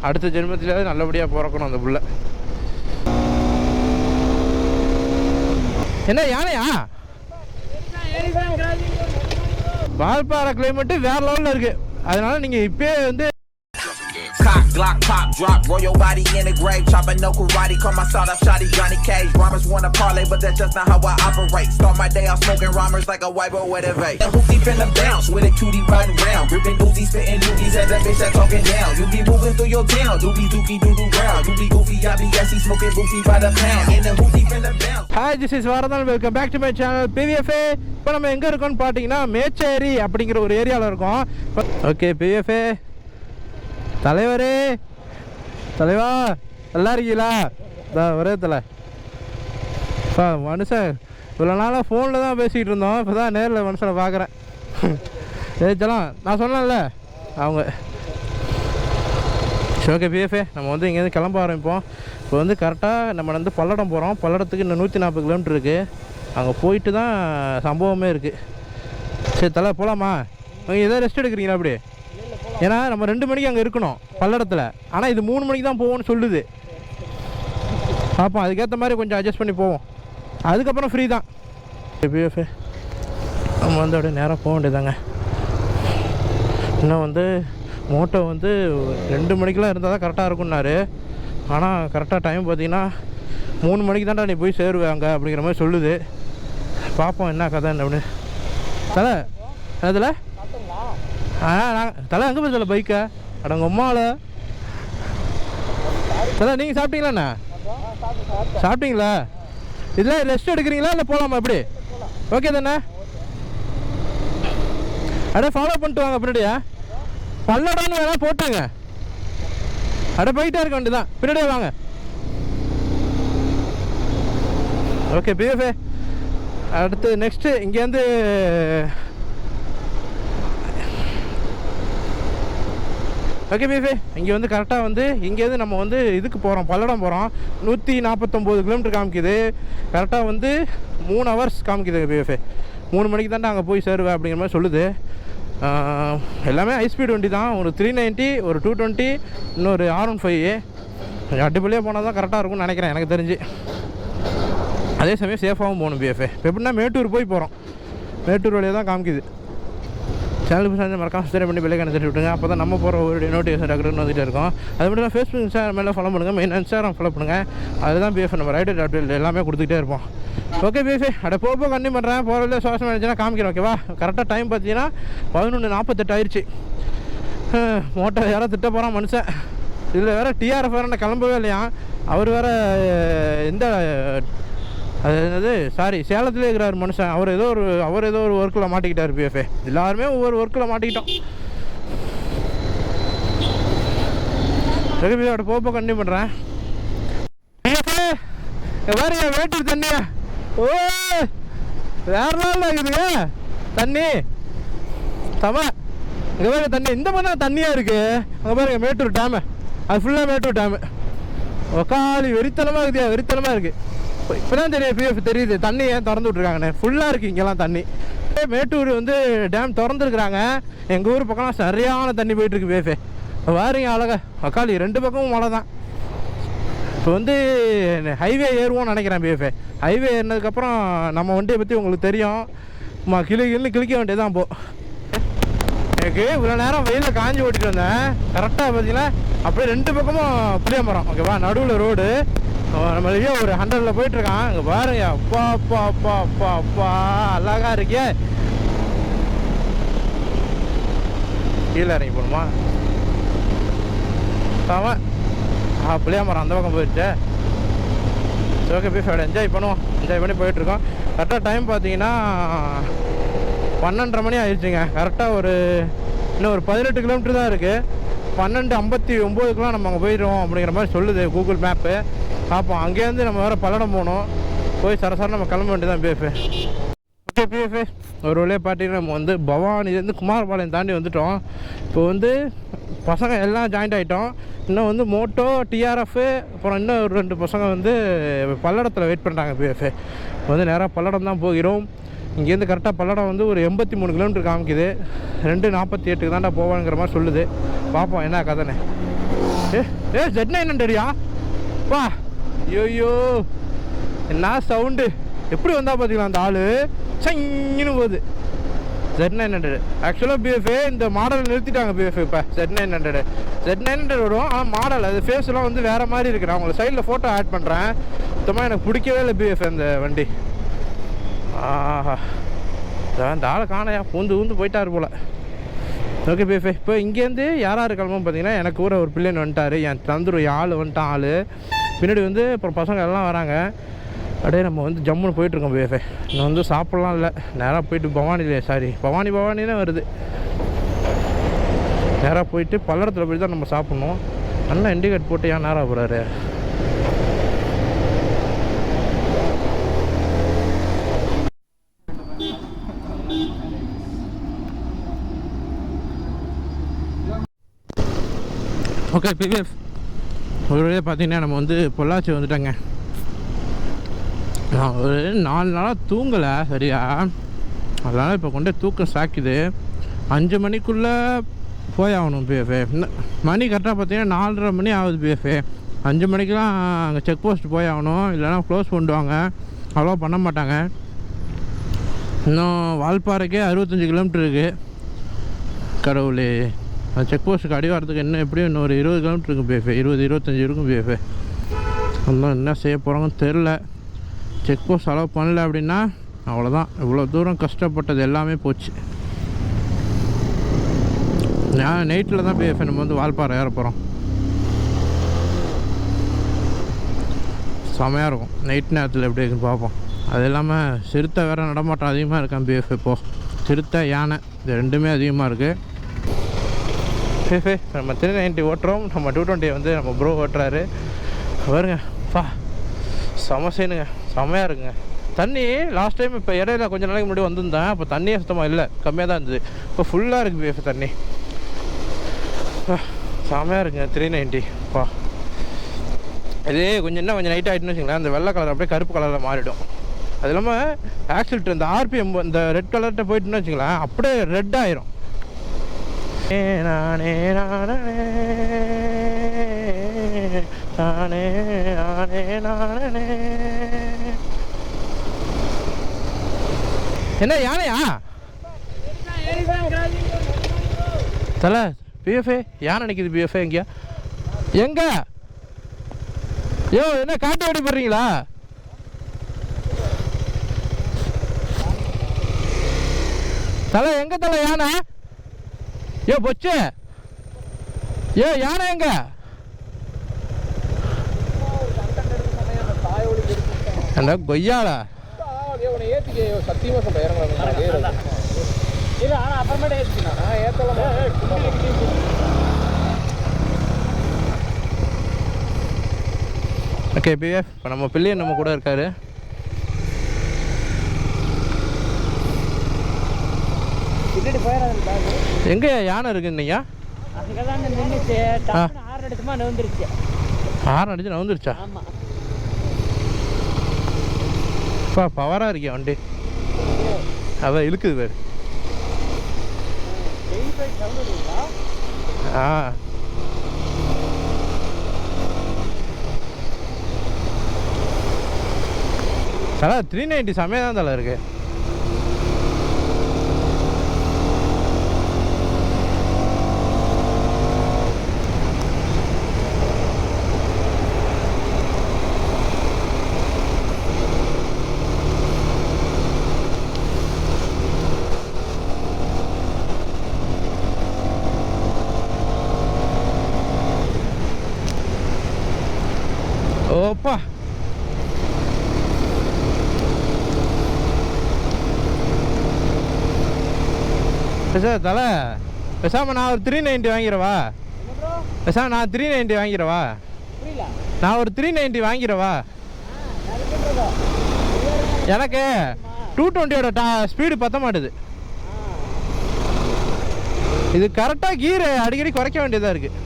அடுத்த ஜென்மத்திலேயாவது நல்லபடியாக பிறக்கணும் அந்த புள்ள. என்ன யானையா? வால்பாறை கிளைமேட்டு வேற லெவலில் இருக்குது. அதனால நீங்கள் இப்போயே வந்து cock, Glock, pop, drop, roll your body in the grave, chopping no karate, call my sawed off shotty, Johnny Cage, rhymers wanna parlay, but that's just not how I operate, start my day off smoking rhymers like a white boy with a vape, the hoopty finna bounce, with a cutie riding round, ripping Uzis, spitting doobies at that bitch that talking down, you be moving through your town, doobie dookie doo-doo round, you be goofy, I be gassy, smoking boofy by the pound, and the hoopty finna bounce. Hi, this is Varadhan, welcome back to my channel, PVFA. இப்போ நம்ம எங்கே இருக்கோம்னு பார்த்தீங்கன்னா மேச்சேரி அப்படிங்கிற ஒரு ஏரியாவில் இருக்கோம். Okay PVFA தலைவரே, தலைவா நல்லா இருக்கீங்களா? ஒரே தலை மனுஷன் இவ்வளோ நாளாக ஃபோனில் தான் பேசிக்கிட்டு இருந்தோம், இப்போ தான் நேரில் மனுஷனை பார்க்குறேன். ஏச்சலாம் நான் சொன்னேன்ல அவங்க. ஓகே PVFA நம்ம வந்து இங்கேருந்து கிளம்ப ஆரம்பிப்போம். இப்போ வந்து கரெக்டாக நம்ம வந்து பல்லடம் போகிறோம். பல்லடத்துக்கு இன்னும் 140 கிலோமீட்டர் இருக்குது. அங்கே போயிட்டு தான் சம்பவமே இருக்குது. சரி தலை போகலாமா? நீங்கள் எதாவது ரெஸ்ட் எடுக்கிறீங்களா அப்படி? ஏன்னா நம்ம 2 மணிக்கு அங்கே இருக்கணும் பல்லடத்தில், ஆனால் இது 3 மணிக்கு தான் போவோம்னு சொல்லுது. பார்ப்போம், அதுக்கேற்ற மாதிரி கொஞ்சம் அட்ஜஸ்ட் பண்ணி போவோம். அதுக்கப்புறம் ஃப்ரீ தான். PVFA நம்ம வந்து அப்படியே நேராக போக வேண்டியதாங்க. இன்னும் வந்து மோட்டோ வந்து 2 மணிக்கெலாம் இருந்தால் தான் கரெக்டாக இருக்குன்னாரு. ஆனால் கரெக்டாக டைம் பார்த்தீங்கன்னா 3 மணிக்கு தான்டா நீ போய் சேருவாங்க அப்படிங்கிற மாதிரி சொல்லுது. பார்ப்போம் என்ன கதை அப்படின்னு. தலை அதில் நான் தலை எங்கே போய் தலை பைக்கை அடங்க உம்மாவில் தலை நீங்கள் சாப்பிட்டீங்களாண்ணா? சாப்பிட்டீங்களா? இதில் ரெஸ்ட் எடுக்கிறீங்களா இல்லை போகலாமா எப்படி? ஓகே தானே? அடே ஃபாலோ பண்ணிட்டு வாங்க பின்னாடியா. பல்லடான்னு வேணால் போட்டுங்க. அடே போயிட்டே இருக்க வேண்டியதான், பின்னாடியே வாங்க. ஓகே PVFA அடுத்து நெக்ஸ்ட்டு இங்கேருந்து ஓகே PVFA இங்கே வந்து கரெக்டாக வந்து இங்கேருந்து நம்ம வந்து இதுக்கு போகிறோம், பல்லடம் போகிறோம். 149 கிலோமீட்டர் காமிக்குது. கரெக்டாக வந்து 3 ஹவர்ஸ் காமிக்குது PVFA. 3 மணிக்கு தான்டா அங்கே போய் சேருவேன் அப்படிங்கிற மாதிரி சொல்லுது. எல்லாமே ஹை ஸ்பீட் வண்டி தான். ஒரு 390, ஒரு 220, இன்னொரு R15 அடிப்படையாக போனால் தான் கரெக்டாக இருக்கும்னு நினைக்கிறேன் எனக்கு தெரிஞ்சு. அதே சமயம் சேஃபாகவும் போகணும் PVFA. இப்போ எப்படின்னா மேட்டூர் போய் போகிறோம். மேட்டூர் வழியாக தான் காமிக்குது. சேனலுக்கு சேர்ந்து மறக்காம சப்ஸ்கிரைப் பண்ணி பெல்லைக்கான தட்டி விட்டுங்க. அப்போ தான் நம்ம போகிற ஒரு நோட்டிஃபிகேஷன் டக்குன்னு வந்துகிட்டே இருக்கும். அது மட்டும் தான் ஃபேஸ்புக் இன்ஸ்டாகிராம் மேலே ஃபாலோ பண்ணுங்கள். மெயின் இன்ஸ்டாகிராம் ஃபாலோ பண்ணுங்கள். அதுதான் PVFA நம்ம ரைடர் அப்டேட் எல்லாமே கொடுத்துக்கிட்டே இருப்போம். ஓகே PVFA அட போக கண்டினியூ பண்ணுறேன். போகிறதுல சோஷன் ஆயிடுச்சுன்னா காமிக்கிறேன். ஓகேவா? கரெக்டாக டைம் பார்த்தீங்கன்னா 11:48 ஆயிடுச்சு. மோட்டர் யாரோ திட்ட போகிறான் மனுஷன். இதில் வேறு TRF வேறு கிளம்பவே இல்லையா. அவர் வேறு எந்த அது சாரி சேலத்துலேயே இருக்கிறார் மனுஷன். அவர் ஏதோ ஒரு ஒர்க்கில் மாட்டிக்கிட்டார் PVFA. எல்லாருமே ஒவ்வொரு ஒர்க்கில் மாட்டிக்கிட்டோம். PVFA போக கண்டினியூ பண்ணுறேன். PVFA வேறு வேட்டூர் தண்ணியா? ஓ வேற நாள் ஆகுதுங்க தண்ணி தம. இங்கே பாருங்க தண்ணி இந்த மாதிரி தண்ணியாக இருக்குது. அங்கே பாருங்க மேட்டூர் டேமு, அது ஃபுல்லாக மேட்டூர் டேமு. ஒக்காலி வெறித்தனமாக இருக்குதியா, வெறித்தனமாக இருக்குது. இப்போ தான் தெரியும் PVFA தெரியுது தண்ணி ஏன் திறந்து விட்ருக்காங்கண்ணே. ஃபுல்லாக இருக்குது இங்கெல்லாம் தண்ணி. மேட்டூர் வந்து டேம் திறந்துருக்குறாங்க. எங்கள் ஊர் பக்கம்லாம் சரியான தண்ணி போயிட்டுருக்கு PVFA. வாரிங்க அழகா அக்காளி 2 பக்கமும் மழை தான். இப்போ வந்து ஹைவே ஏறுவோம்னு நினைக்கிறேன் PVFA. ஹைவே ஏறினதுக்கப்புறம் நம்ம வண்டியை பற்றி உங்களுக்கு தெரியும். கிளிக்க வேண்டியதான். இப்போது எனக்கு இவ்வளோ நேரம் வெயிலில் காஞ்சி ஓட்டிகிட்டு வந்தேன். கரெக்டாக பார்த்தீங்கன்னா அப்படியே 2 பக்கமும் புளிய மரம். ஓகேவா? நடுவில் ரோடு. நம்ம வெளியே ஒரு 100ல் போயிட்டுருக்கான். அங்கே பாருங்க அப்பா அப்பா அப்பா அப்பா அப்பா அழகா இருக்கே. கீழே இறங்கி போகணுமா? ஆமாம் புளியா மரம் அந்த பக்கம் போயிடுச்சு. ஓகே PVFA என்ஜாய் பண்ணுவோம். என்ஜாய் பண்ணி போயிட்டுருக்கோம். கரெக்டாக டைம் பார்த்தீங்கன்னா 12:30 மணி ஆயிடுச்சுங்க. கரெக்டாக இன்னும் ஒரு 18 கிலோமீட்டர் தான் இருக்குது. 12:59 நம்ம அங்கே போயிடுவோம் அப்படிங்கிற மாதிரி சொல்லுது கூகுள் மேப்பு. பார்ப்போம். அங்கேருந்து நம்ம வேறு பல்லடம் போகணும். போய் சரசரம் நம்ம கிளம்ப வேண்டியதான் PVFA. ஓகே PVFA ஒரு வழியாக பார்த்தீங்கன்னா நம்ம வந்து பவானிலேருந்து குமாரபாளையம் தாண்டி வந்துவிட்டோம். இப்போ வந்து பசங்க எல்லாம் ஜாயிண்ட் ஆகிட்டோம். இன்னும் வந்து மோட்டோ TRF அப்புறம் இன்னும் ஒரு 2 பசங்க வந்து பல்லடத்தில் வெயிட் பண்ணுறாங்க PVFA. இப்போ வந்து நேராக பல்லடம் தான் போகிறோம். இங்கேருந்து கரெக்டாக பல்லடம் வந்து ஒரு 83 கிலோமீட்டர் காமிக்குது. 2:48 தான்டா போவாங்கிற மாதிரி சொல்லுது. பார்ப்போம் என்ன கதைன்னு. Z900யா வா. ஐயோ என்ன சவுண்டு, எப்படி வந்தா பார்த்தீங்களா அந்த ஆள் சங்கின்னு போகுது. Z900 ஆக்சுவலாக பிஎஃப்ஏ இந்த மாடல் நிறுத்திட்டாங்க பிஎஃப்ஏ. இப்போ Z900 வரும், ஆனால் மாடல் அது ஃபேஸ்லாம் வந்து வேறு மாதிரி இருக்குது. நான் உங்களுக்கு சைடில் ஃபோட்டோ ஆட் பண்ணுறேன். சுத்தமாக எனக்கு பிடிக்கவே இல்லை பிஎஃப்ஏ இந்த வண்டி. ஆஹா, இந்த ஆளை காணையா ஊந்து போயிட்டார் போல். ஓகே பிஎஃப்ஏ, இப்போ இங்கேருந்து யார் கிளம்பும் பார்த்தீங்கன்னா, எனக்கு கூட ஒரு பிள்ளைன்னு வந்துட்டார், என் தந்துரு ஆள் வந்துட்டான். ஆள் பின்னாடி வந்து அப்புறம் பசங்க எல்லாம் வராங்க. அப்படியே நம்ம வந்து ஜம்முன்னு போயிட்டுருக்கோம் பிஎஃப்ஏ. இன்னும் வந்து சாப்பிட்லாம் இல்லை, நேராக போயிட்டு பவானினே வருது. நேராக போயிட்டு பல்லடத்தில் போய் தான் நம்ம சாப்பிட்ணும். நல்லா இண்டிகேட் போட்டு ஏன் நேராக போகிறாரு. ஓகே பிஎஃப், ஒரு வழியாக பார்த்தீங்கன்னா நம்ம வந்து பொள்ளாச்சி வந்துட்டோங்க. நான் ஒரு 4 நாளாக தூங்கலை சரியா, அதனால் இப்போ கொண்டே தூக்கம் சாக்குது. 5 மணிக்குள்ளே போய் ஆகணும் பிஎஃப்ஏ. மணி கரெக்டாக பார்த்தீங்கன்னா 4:30 மணி ஆகுது பிஎஃப்ஏ. 5 மணிக்கெலாம் அங்கே செக் போஸ்ட் போய் ஆகணும், இல்லைனா க்ளோஸ் பண்ணுவாங்க, அவ்வளோ பண்ண மாட்டாங்க. இன்னும் வால்பாறைக்கே 65 கிலோமீட்டர் இருக்குது. கடவுளே, அந்த செக் போஸ்ட்டுக்கு அடி வரதுக்கு இன்னும் எப்படியும் இன்னும் ஒரு 20 கிலோமீட்டர் இருக்கும் பிஎஃப்ஏ. 20-25 இருக்கும் பிஎஃப்ஏ. இன்னும் என்ன செய்ய போகிறாங்கன்னு தெரில. செக் போஸ்ட் அலோவ் பண்ணல அப்படின்னா அவ்வளோதான், இவ்வளோ தூரம் கஷ்டப்பட்டது எல்லாமே போச்சு. நான் நைட்டில் தான் பிஎஃப்ஏ நம்ம வந்து வால்பாறை ஏற போகிறோம். செமையாக இருக்கும் நைட் நேரத்தில் எப்படி இருக்குன்னு பார்ப்போம். அது இல்லாமல் சிறுத்தை வேறு நடமாட்டம் அதிகமாக இருக்கான் பிஎஃப்ஏ. இப்போது சிறுத்தை, யானை இது ரெண்டுமே அதிகமாக இருக்குது. பிஎஃப்ஏ நம்ம 390 ஓட்டுறோம், நம்ம 220 வந்து நம்ம ப்ரோ ஓட்டுறாரு. வருங்க பா, செம சீனுங்க, செமையாக இருக்குங்க. தண்ணி லாஸ்ட் டைம் இப்போ இடையில கொஞ்சம் நாளைக்கு முன்னாடி வந்திருந்தேன், அப்போ தண்ணியே சுத்தமாக இல்லை, கம்மியாக தான் இருந்தது. இப்போ ஃபுல்லாக இருக்குது பிஎஃப்ஏ தண்ணி. செமையாக இருக்குங்க 390 பா. இதே கொஞ்சம் நைட் ஆகிட்டுன்னு வச்சுங்களேன், அந்த வெள்ளை கலர் அப்படியே கருப்பு கலரில் மாறிடும். அது இல்லாமல் ஆக்சிலேட்டர் இந்த ஆர்பிஎம் இந்த ரெட் கலர்கிட்ட போயிட்டுன்னு வச்சுங்களேன், அப்படியே ரெட் ஆயிரும். நானே நானே நானே நானே நானே. என்ன யானையா தலை? பிஎஃப்ஏ யானை நிற்கிது பிஎஃப்ஏ. எங்கேயா எங்க? யோ என்ன காட்டு வெடி போடுறீங்களா? தலை எங்க தலை யானை? யோ பொச்சு, யோ யானை எங்க? அந்த கொய்யாளா சத்தியமா சொல்றேன். ஓகே பிஎஃப், இப்போ நம்ம பிள்ளையன் நம்ம கூட இருக்காரு. எங்க யானை இருக்குன்னீங்க? ஹார்ன் அடிச்சு நவுந்துருச்சா? அப்பா பவராக இருக்கியா வண்டி, அதான் இழுக்குது பேர். ஆ தலை 390 செமையாக தான் தலை இருக்கு. ஓப்பா சார் தலை, பேசாமல் நான் ஒரு 390 வாங்கிடவா? பேசாமல் நான் 390 வாங்கிடவா? நான் ஒரு 390 வாங்கிடவா? எனக்கு 220ோட ஸ்பீடு பற்ற மாட்டுது. இது கரெக்டாக கீரை அடிக்கடி குறைக்க வேண்டியதாக இருக்குது.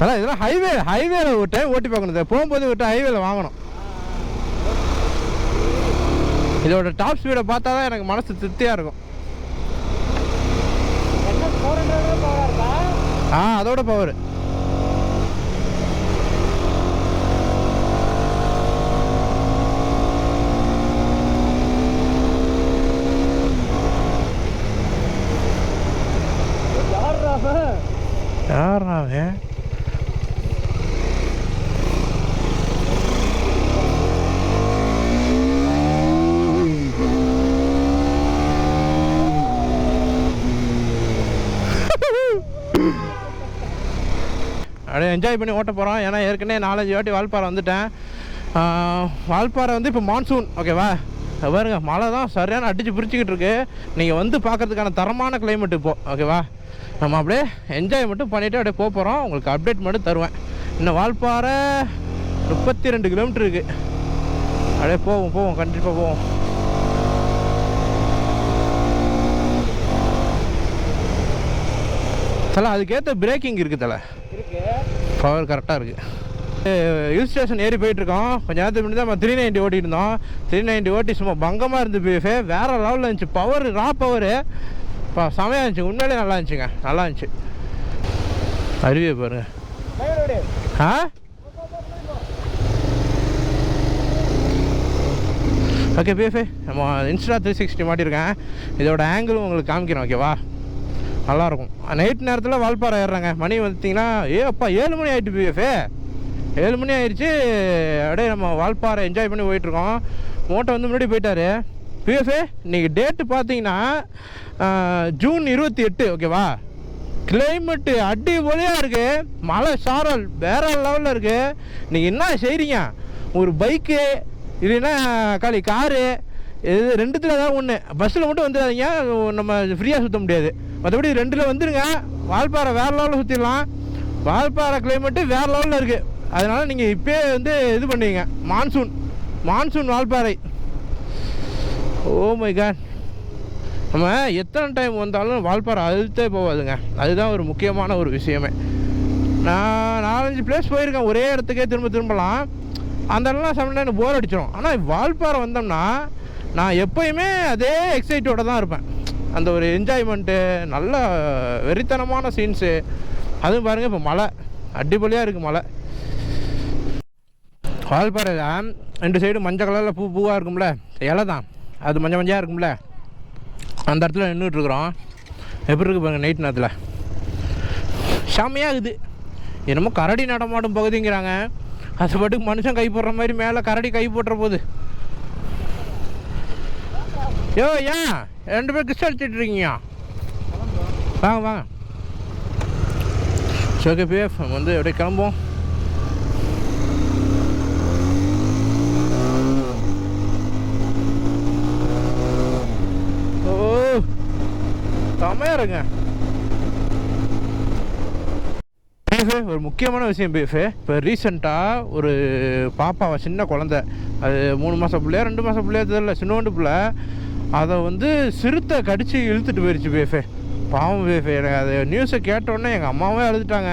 அதான் இதெல்லாம் ஹைவேல ஒரு டைம் ஓட்டி பார்க்கணும், போகும்போது விட்டு ஹைவேல வாங்கணும். இதோட டாப் ஸ்பீடை பார்த்தா தான் எனக்கு மனசு திருப்தியாக இருக்கும். அதோட பவர். யாராவே அப்படியே என்ஜாய் பண்ணி ஓட்ட போகிறோம். ஏன்னா ஏற்கனவே 4-5 வாட்டி வால்பாறை வந்துட்டேன். வால்பாறை வந்து இப்போ மான்சூன் ஓகேவா, பாருங்க மழை தான் சரியான அடித்து பிரிச்சுக்கிட்டு இருக்கு. நீங்கள் வந்து பார்க்குறதுக்கான தரமான கிளைமேட் இப்போது ஓகேவா. நம்ம அப்படியே என்ஜாய் மட்டும் பண்ணிவிட்டு அப்படியே போக போகிறோம். உங்களுக்கு அப்டேட் மட்டும் தருவேன். இன்னும் வால்பாறை 32 கிலோமீட்டர் இருக்குது. அப்படியே போவோம் கண்டிப்பாக போவோம். தலை அதுக்கேற்ற பிரேக்கிங் இருக்குது, தலை பவர் கரெக்டாக இருக்குது. ஹில் ஸ்டேஷன் ஏறி போயிட்டுருக்கோம். கொஞ்சம் நேரத்துக்கு முன்னாடி தான் நம்ம 390 ஓட்டிட்டு இருந்தோம். 390 ஓட்டி சும்மா பங்கமாக இருந்து பிஎஃபே வேறு லெவலில் இருந்துச்சு. பவர் ரா பவரு இப்போ செமையாக இருந்துச்சு. உண்மையிலே நல்லா இருந்துச்சுங்க, நல்லா இருந்துச்சு. அருவியை பாருங்க. ஓகே பிஎஃபே நம்ம இன்ஸ்டா 360 மாட்டியிருக்கேன். இதோட ஆங்கிளும் உங்களுக்கு காமிக்கிறேன் ஓகேவா. நல்லாயிருக்கும். நைட் நேரத்தில் வால்பாறை ஏறுறாங்க. மணி வந்துட்டிங்கன்னா அப்பா 7 மணி ஆகிட்டு பிஎஃபே 7 மணி ஆயிடுச்சு. அப்படியே நம்ம வால்பாறை என்ஜாய் பண்ணி போயிட்டுருக்கோம். மோட்டோ வந்து முன்னாடி போயிட்டார் பிஎஃபே. இன்றைக்கி டேட்டு பார்த்தீங்கன்னா ஜூன் 28 ஓகேவா. கிளைமேட்டு அடிபொலியாக இருக்குது. மழை சாரல் வேற லெவலில் இருக்குது. நீங்கள் என்ன செய்கிறீங்க, ஒரு பைக்கு இல்லைன்னா காரு இது ரெண்டுத்தில் ஏதாவது ஒன்று. பஸ்ஸில் மட்டும் வந்துடாதீங்க, நம்ம ஃப்ரீயாக சுற்ற முடியாது. மற்றபடி 2ல் வந்துடுங்க. வால்பாறை வேறு லெவலில் சுற்றிடலாம். வால்பாறை கிளைமேட்டு வேறு லெவலில் இருக்குது. அதனால் நீங்கள் இப்போயே வந்து இது பண்ணுவீங்க. Monsoon Valparai. Oh my God. நம்ம எத்தனை டைம் வந்தாலும் வால்பாறை அழுத்தே போகாதுங்க. அதுதான் ஒரு முக்கியமான ஒரு விஷயமே. நான் 4-5 பிளேஸ் போயிருக்கேன் ஒரே இடத்துக்கே திரும்பலாம். அந்த இடம்லாம் சமயம் எனக்கு போர் அடிச்சிடும். ஆனால் வால்பாறை வந்தோம்னா நான் எப்போயுமே அதே எக்ஸைட்டோடு தான் இருப்பேன். அந்த ஒரு என்ஜாய்மெண்ட்டு, நல்ல வெறித்தனமான சீன்ஸு. அதுவும் பாருங்கள் இப்போ மழை அடிப்பொலியாக இருக்குது. மழை வால்பாறையில் 2 சைடு மஞ்சள் கலரில் பூவாக இருக்கும்ல, இலை தான் அது மஞ்சள் இருக்கும்ல, அந்த இடத்துல நின்றுட்டுருக்குறோம். எப்படி இருக்குது பாருங்கள் நைட் நேரத்தில். செம்மையாகுது. என்னமோ கரடி நடமாடும் பகுதிங்கிறாங்க. அது பாட்டுக்கு மனுஷன் கை போடுற மாதிரி மேலே கரடி கை போட்டுற போகுது. ஏன் 2 பேர் கிறிஸ்ட் அடிச்சுட்டு இருக்கீங்க? வாங்க ஓகே பிஎஃப் நம்ம வந்து அப்படியே கிளம்புவோம். செமையாக இருங்க. ஒரு முக்கியமான விஷயம் பிஎஃபே, இப்போ ரீசெண்டாக ஒரு பாப்பாவை, சின்ன குழந்தை, அது 3 மாதம் பிள்ளையா 2 மாதம் பிள்ளையா தெரியல, சின்னோண்டு பிள்ளை, அதை வந்து சிறுத்தை கடித்து இழுத்துட்டு போயிடுச்சு பிஎஃபே. பாவம் பிஎஃபே. எனக்கு அது நியூஸை கேட்டோடனே எங்கள் அம்மாவே அழுதுட்டாங்க.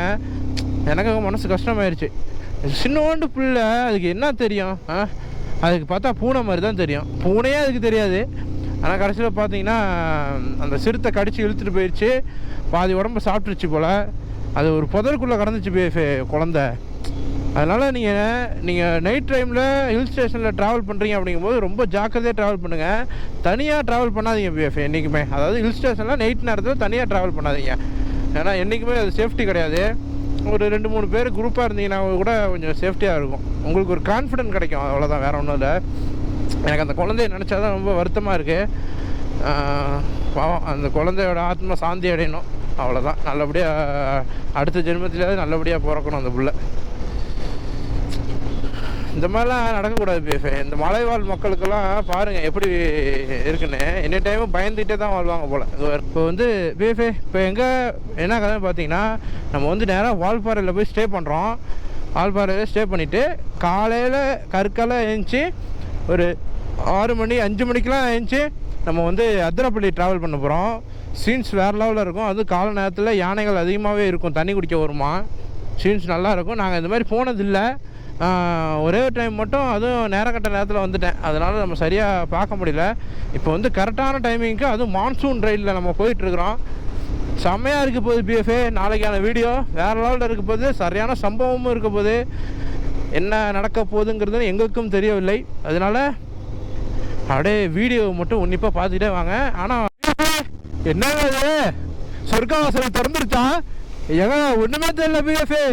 எனக்கு மனசு கஷ்டமாயிருச்சு. சின்னோண்டு பிள்ளை, அதுக்கு என்ன தெரியும்? அதுக்கு பார்த்தா பூனை மாதிரி தான் தெரியும். பூனையே அதுக்கு தெரியாது. ஆனால் கடைசியில் பார்த்தீங்கன்னா அந்த சிறுத்தை கடித்து இழுத்துட்டு போயிடுச்சு. பாதி உடம்பு சாப்பிட்டுருச்சு போல். அது ஒரு புதருக்குள்ளே கடந்துச்சு பிஎஃபே குழந்த. அதனால் நீங்கள் நைட் டைமில் ஹில் ஸ்டேஷனில் ட்ராவல் பண்ணுறீங்க அப்படிங்கும்போது ரொம்ப ஜாக்கிரதையாக ட்ராவல் பண்ணுங்கள். தனியாக ட்ராவல் பண்ணாதீங்க பிஎஃபே என்றைக்குமே. அதாவது ஹில் ஸ்டேஷனில் நைட் நேரத்தில் தனியாக ட்ராவல் பண்ணாதீங்க. ஏன்னா என்றைக்குமே அது சேஃப்டி கிடையாது. ஒரு 2-3 பேர் குரூப்பாக இருந்தீங்கன்னா கூட கொஞ்சம் சேஃப்டியாக இருக்கும். உங்களுக்கு ஒரு கான்ஃபிடென்ட் கிடைக்கும், அவ்வளோதான், வேறு ஒன்றும் இல்லை. எனக்கு அந்த குழந்தைய நினச்சா தான் ரொம்ப வருத்தமாக இருக்குது. பாவம், அந்த குழந்தையோட ஆத்மா சாந்தி அடையணும், அவ்வளோதான். நல்லபடியாக அடுத்த ஜென்மத்திலேயாவது நல்லபடியாக பிறக்கணும் அந்த புள்ள. இந்த மாதிரிலாம் நடக்கக்கூடாது பிஎஃபே. இந்த மலைவாழ் மக்களுக்கெல்லாம் பாருங்கள் எப்படி இருக்குன்னு. எனி டைமும் பயந்துகிட்டே தான் வாழ்வாங்க போல். இப்போ வந்து பிஎஃபே இப்போ என்ன கதைன்னு பார்த்தீங்கன்னா, நம்ம வந்து நேராக வால்பாறையில் போய் ஸ்டே பண்ணுறோம். வால்பாறையில் ஸ்டே பண்ணிவிட்டு காலையில் கற்கால எழுந்துச்சி ஒரு 6 மணி 5 மணிக்கெலாம் எழுந்துச்சி நம்ம வந்து அதிரப்பள்ளி ட்ராவல் பண்ண போகிறோம். சீன்ஸ் வேறு லெவலில் இருக்கும். அதுவும் காலை நேரத்தில் யானைகள் அதிகமாகவே இருக்கும், தண்ணி குடிக்க வருமா. சீன்ஸ் நல்லாயிருக்கும். நாங்கள் இந்த மாதிரி போனதில்லை. ஒரே ஒரு டைம் மட்டும், அதுவும் நேரக்கட்ட நேரத்தில் வந்துட்டேன். அதனால் நம்ம சரியாக பார்க்க முடியல. இப்போ வந்து கரெக்டான டைமிங்க்கு, அதுவும் மான்சூன் ரைடில் நம்ம போயிட்டுருக்குறோம். செம்மையாக இருக்க போகுது பிஎஃப்ஏ. நாளைக்கான வீடியோ வேறு லெவலில் இருக்க போகுது. சரியான சம்பவமும் இருக்க போகுது. என்ன நடக்க போகுதுங்கிறது எங்களுக்கும் தெரியவில்லை. அதனால் அப்படியே வீடியோ மட்டும் உன்னிப்பாக பார்த்துக்கிட்டே வாங்க. ஆனால் என்ன சொர்க்காவாசல் திறந்துருச்சா எங்க ஒன்றுமே தெரியல பிஎஃப்ஏ.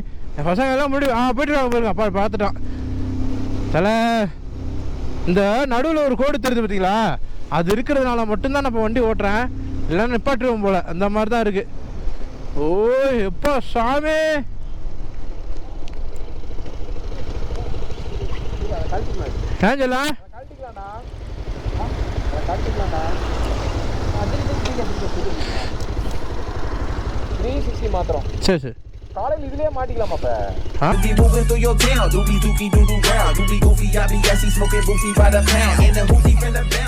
பசங்க எல்லாம் போயிட்டு பாருங்க. அப்பா பார்த்துட்டான் தலை. இந்த நடுவில் ஒரு கோடு தெரியுது பார்த்தீங்களா, அது இருக்கிறதுனால மட்டும்தான் நான் இப்போ வண்டி ஓட்டுறேன். இல்லைன்னா நிப்பாட்டுருவோம் போல். அந்த மாதிரி தான் இருக்குது. ஓ எப்பா சாமி. ஏஞ்சலாம் மாத்திரம் சரி சரி காலையில் இதுலயே மாட்டிக்கலாமா? You be moving through your town, doobie dookie doo doo round. You be goofy, I be gassy, smoking boofy by the pound. In the hoopty from the bounce.